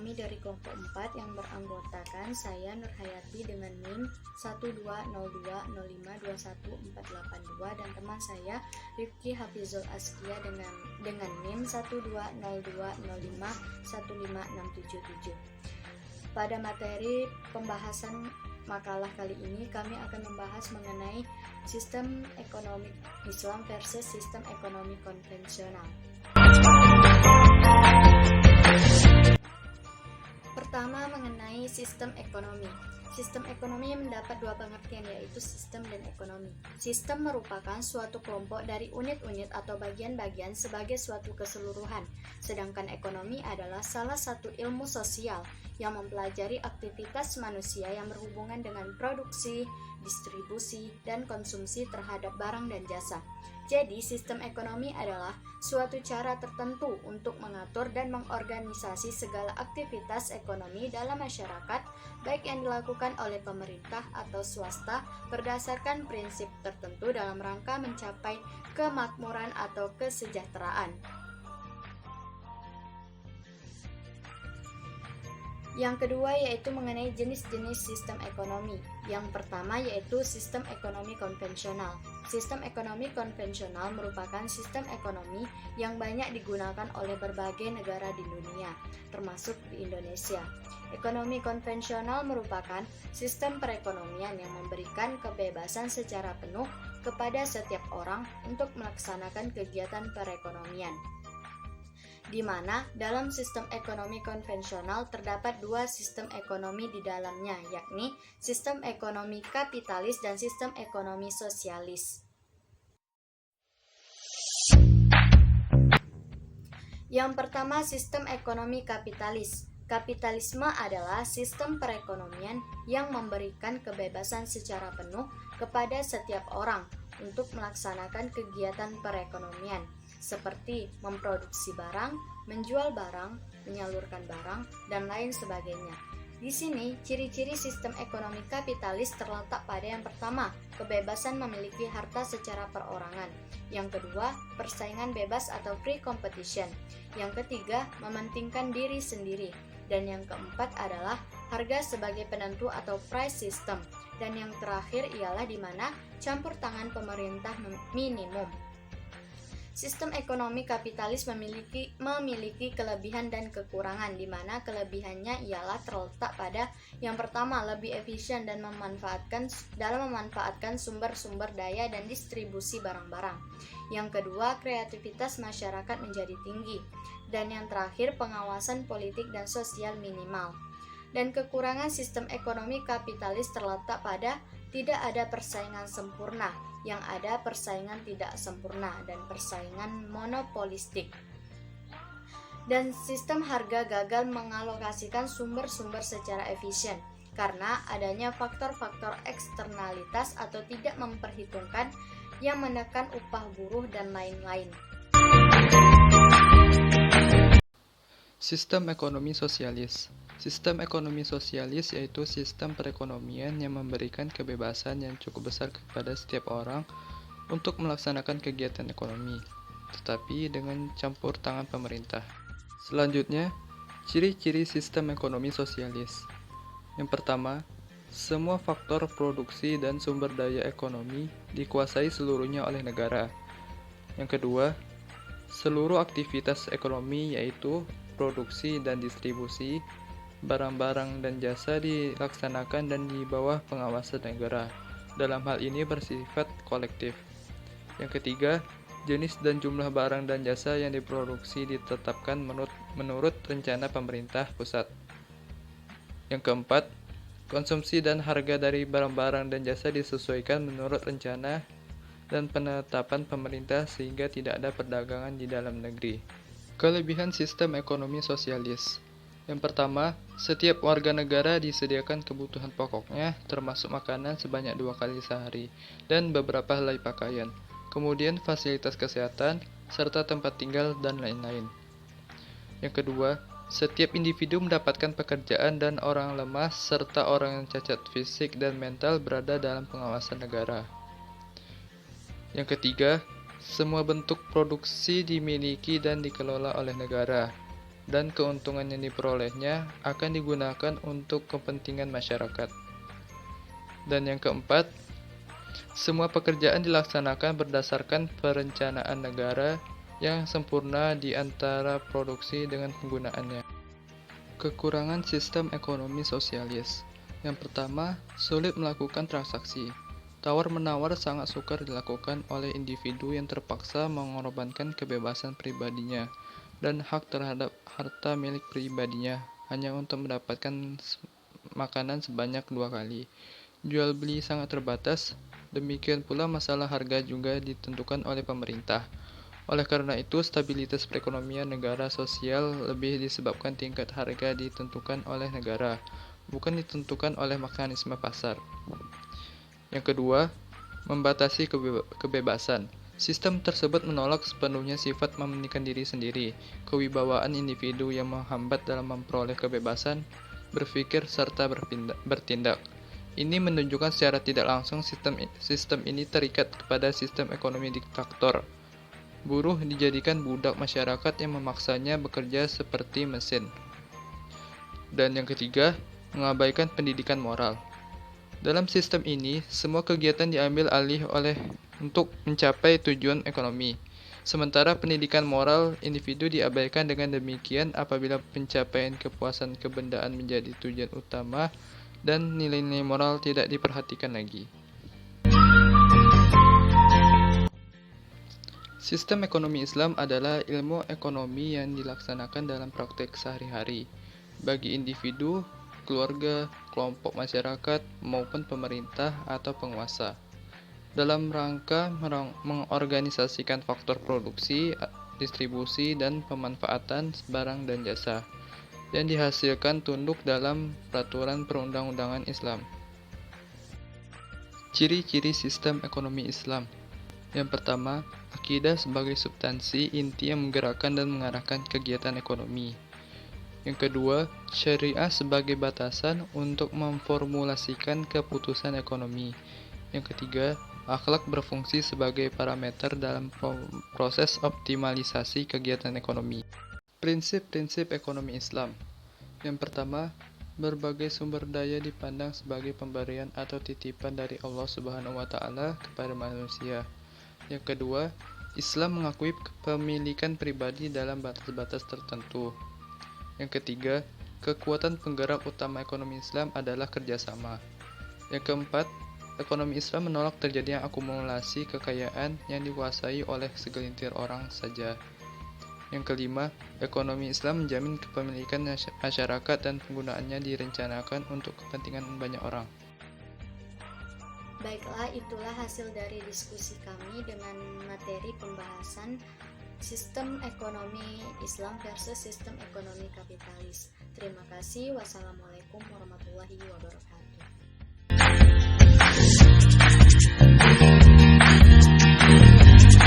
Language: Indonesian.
ekonomi dari kelompok 4 yang beranggotakan saya Nurhayati dengan NIM 12020521482 dan teman saya Rifki Hafizul Askia dengan NIM 12020515677. Pada materi pembahasan makalah kali ini kami akan membahas mengenai sistem ekonomi Islam versus sistem ekonomi konvensional. Pertama, mengenai sistem ekonomi. Sistem ekonomi mendapat dua pengertian, yaitu sistem dan ekonomi. Sistem merupakan suatu kelompok dari unit-unit atau bagian-bagian sebagai suatu keseluruhan, sedangkan ekonomi adalah salah satu ilmu sosial yang mempelajari aktivitas manusia yang berhubungan dengan produksi, distribusi, dan konsumsi terhadap barang dan jasa. Jadi, sistem ekonomi adalah suatu cara tertentu untuk mengatur dan mengorganisasi segala aktivitas ekonomi dalam masyarakat, baik yang dilakukan oleh pemerintah atau swasta berdasarkan prinsip tertentu dalam rangka mencapai kemakmuran atau kesejahteraan. Yang kedua yaitu mengenai jenis-jenis sistem ekonomi. Yang pertama yaitu sistem ekonomi konvensional. Sistem ekonomi konvensional merupakan sistem ekonomi yang banyak digunakan oleh berbagai negara di dunia, termasuk di Indonesia. Ekonomi konvensional merupakan sistem perekonomian yang memberikan kebebasan secara penuh kepada setiap orang untuk melaksanakan kegiatan perekonomian, di mana dalam sistem ekonomi konvensional terdapat dua sistem ekonomi di dalamnya, yakni sistem ekonomi kapitalis dan sistem ekonomi sosialis. Yang pertama, sistem ekonomi kapitalis. Kapitalisme adalah sistem perekonomian yang memberikan kebebasan secara penuh kepada setiap orang untuk melaksanakan kegiatan perekonomian, seperti memproduksi barang, menjual barang, menyalurkan barang, dan lain sebagainya. Di sini, ciri-ciri sistem ekonomi kapitalis terletak pada yang pertama, kebebasan memiliki harta secara perorangan. Yang kedua, persaingan bebas atau free competition. Yang ketiga, mementingkan diri sendiri. Dan yang keempat adalah harga sebagai penentu atau price system. Dan yang terakhir ialah di mana campur tangan pemerintah minimum. Sistem ekonomi kapitalis memiliki kelebihan dan kekurangan, di mana kelebihannya ialah terletak pada yang pertama, lebih efisien dan dalam memanfaatkan sumber-sumber daya dan distribusi barang-barang. Yang kedua, kreativitas masyarakat menjadi tinggi. Dan yang terakhir, pengawasan politik dan sosial minimal. Dan kekurangan sistem ekonomi kapitalis terletak pada tidak ada persaingan sempurna, yang ada persaingan tidak sempurna dan persaingan monopolistik. Dan sistem harga gagal mengalokasikan sumber-sumber secara efisien karena adanya faktor-faktor eksternalitas atau tidak memperhitungkan yang menekan upah buruh dan lain-lain. Sistem ekonomi sosialis. Sistem ekonomi sosialis yaitu sistem perekonomian yang memberikan kebebasan yang cukup besar kepada setiap orang untuk melaksanakan kegiatan ekonomi, tetapi dengan campur tangan pemerintah. Selanjutnya, ciri-ciri sistem ekonomi sosialis. Yang pertama, semua faktor produksi dan sumber daya ekonomi dikuasai seluruhnya oleh negara. Yang kedua, seluruh aktivitas ekonomi yaitu produksi dan distribusi barang-barang dan jasa dilaksanakan dan di bawah pengawasan negara. Dalam hal ini bersifat kolektif. Yang ketiga, jenis dan jumlah barang dan jasa yang diproduksi ditetapkan menurut rencana pemerintah pusat. Yang keempat, konsumsi dan harga dari barang-barang dan jasa disesuaikan menurut rencana dan penetapan pemerintah sehingga tidak ada perdagangan di dalam negeri. Kelebihan sistem ekonomi sosialis. Yang pertama, setiap warga negara disediakan kebutuhan pokoknya, termasuk makanan sebanyak 2 kali sehari, dan beberapa helai pakaian. Kemudian fasilitas kesehatan, serta tempat tinggal, dan lain-lain. Yang kedua, setiap individu mendapatkan pekerjaan dan orang lemah, serta orang yang cacat fisik dan mental berada dalam pengawasan negara. Yang ketiga, semua bentuk produksi dimiliki dan dikelola oleh negara. dan keuntungan yang diperolehnya akan digunakan untuk kepentingan masyarakat. Dan yang keempat, semua pekerjaan dilaksanakan berdasarkan perencanaan negara yang sempurna di antara produksi dengan penggunaannya. Kekurangan sistem ekonomi sosialis. Yang pertama, sulit melakukan transaksi. Tawar-menawar sangat sukar dilakukan oleh individu yang terpaksa mengorbankan kebebasan pribadinya dan hak terhadap harta milik pribadinya hanya untuk mendapatkan makanan sebanyak 2 kali. Jual beli sangat terbatas, demikian pula masalah harga juga ditentukan oleh pemerintah. Oleh karena itu, stabilitas perekonomian negara sosial lebih disebabkan tingkat harga ditentukan oleh negara, bukan ditentukan oleh mekanisme pasar. Yang kedua, membatasi kebebasan. Sistem tersebut menolak sepenuhnya sifat mementingkan diri sendiri, kewibawaan individu yang menghambat dalam memperoleh kebebasan, berpikir, serta bertindak. Ini menunjukkan secara tidak langsung sistem ini terikat kepada sistem ekonomi diktator. Buruh dijadikan budak masyarakat yang memaksanya bekerja seperti mesin. Dan yang ketiga, mengabaikan pendidikan moral. Dalam sistem ini, semua kegiatan diambil alih untuk mencapai tujuan ekonomi. Sementara pendidikan moral individu diabaikan. Dengan demikian, apabila pencapaian kepuasan kebendaan menjadi tujuan utama dan nilai-nilai moral tidak diperhatikan lagi. Sistem ekonomi Islam adalah ilmu ekonomi yang dilaksanakan dalam praktek sehari-hari bagi individu, keluarga, kelompok masyarakat, maupun pemerintah atau penguasa. Dalam rangka mengorganisasikan faktor produksi, distribusi, dan pemanfaatan barang dan jasa yang dihasilkan tunduk dalam peraturan perundang-undangan Islam. Ciri-ciri sistem ekonomi Islam. Yang pertama, akidah sebagai substansi inti yang menggerakkan dan mengarahkan kegiatan ekonomi. Yang kedua, syariah sebagai batasan untuk memformulasikan keputusan ekonomi. Yang ketiga, akhlak berfungsi sebagai parameter dalam proses optimalisasi kegiatan ekonomi. Prinsip-prinsip ekonomi Islam. Yang pertama, berbagai sumber daya dipandang sebagai pemberian atau titipan dari Allah Subhanahu wa Ta'ala kepada manusia. Yang kedua, Islam mengakui kepemilikan pribadi dalam batas-batas tertentu. Yang ketiga, kekuatan penggerak utama ekonomi Islam adalah kerjasama. Yang keempat, ekonomi Islam menolak terjadinya akumulasi kekayaan yang dikuasai oleh segelintir orang saja. Yang kelima, ekonomi Islam menjamin kepemilikan masyarakat dan penggunaannya direncanakan untuk kepentingan banyak orang. Baiklah, itulah hasil dari diskusi kami dengan materi pembahasan sistem ekonomi Islam versus sistem ekonomi kapitalis. Terima kasih. Wassalamualaikum warahmatullahi wabarakatuh.